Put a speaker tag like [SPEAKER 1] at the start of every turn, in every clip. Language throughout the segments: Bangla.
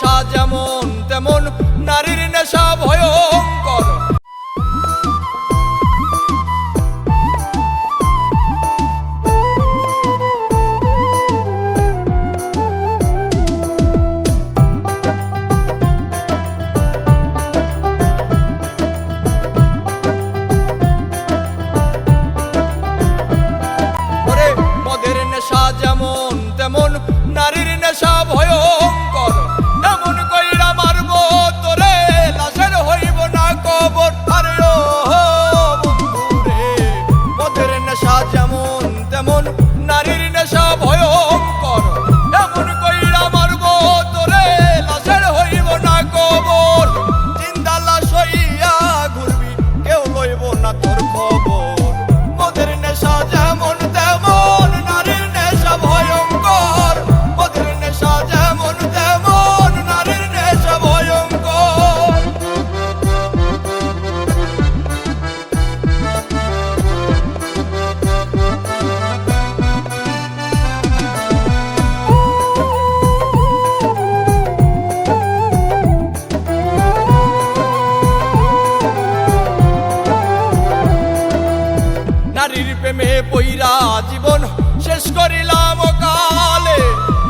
[SPEAKER 1] নেশা যেমন তেমন নারীর নেশা ভয়ঙ্কর। মদের নেশা যেমন তেমন নারীর নেশা ভয়ঙ্কর। এমন কইরা মারবো তোরে লাশের হইব না কবর। আরে ও বন্ধুরে, মদের নেশা যেমন তেমন নারীর নেশা ভয়ঙ্কর। এমন কইরা মারবো তোরে লাশের হইব না কবর। জিন্দা লাশ হইয়া ঘুরবি কেউ লইব না তোর খবর। মদের নেশা যেমন তেমন নারীর নেশা ভয়ঙ্কর। মদের নেশা যেমন তেমন নারীর নেশা ভয়ঙ্কর। নারীর প্রেমে পইরা জীবন শেষ করিলাম কালে।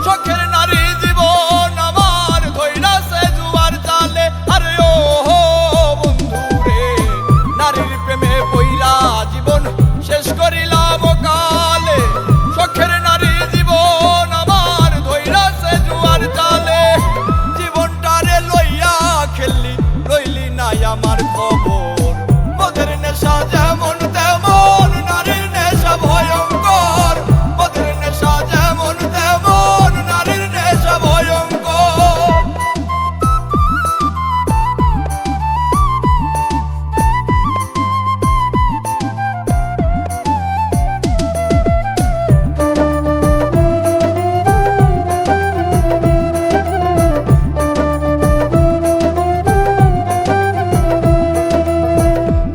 [SPEAKER 1] শখের নারী জীবন আমার ধইরাছে জুয়ার জালে। আরে ও বন্ধুরে, নারীর প্রেমে পইরা জীবন শেষ করিলাম কালে। শখের নারী জীবন আমার ধইরাছে জুয়ার জালে। জীবনটারে লইয়া খেললি লইলি নাই আমার খবর। মদের নেশা যেমন তেমন নারীর নেশা ভয়ঙ্কর। মদের নেশা যেমন তেমন নারীর নেশা ভয়ঙ্কর।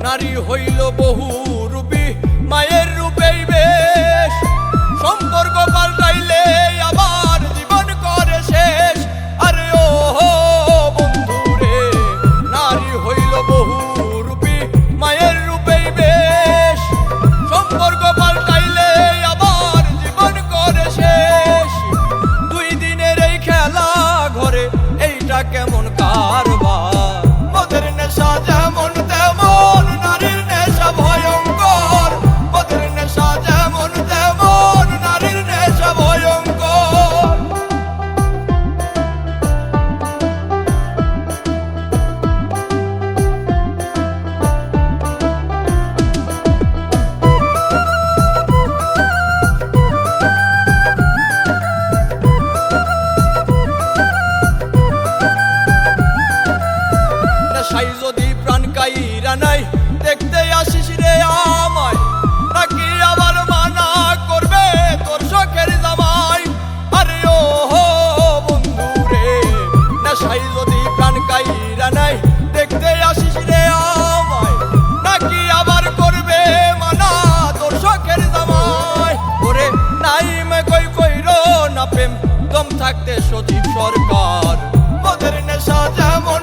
[SPEAKER 1] নারী হইল বহু রূপী মায়ের রূপেই বেশ। সম্পর্ক পাল্টাইলে আবার জীবন করে শেষ। আরে ও বন্ধুরে, নারী হইল বহু রূপী মায়ের রূপেই বেশ। সম্পর্ক পাল্টাইলে আবার জীবন করে শেষ। দুই দিনের এই খেলা ঘরে এইটা কেমন কারবার। মদের নেশা যেমন তেমন নারীর নেশা ভয়ঙ্কর। মদের নেশা যেমন তেমন নারীর নেশা ভয়ঙ্কর। নেশাই যদি প্রাণ কাইরা নাই দেখতে আসিস রে আমায়। নাকি আবার মানা করবে তোর শখের জামাই। আরে ও বন্ধুরে, নেশাই যদি প্রাণ কাইরা নাই দেখতে আসিস রে আমায়। নাকি আবার করবে মানা তোর শখের জামাই। ওরে নাইমে কই কইরো না প্রেম দম থাকতে সজীব সরকার। মদের নেশা যেমন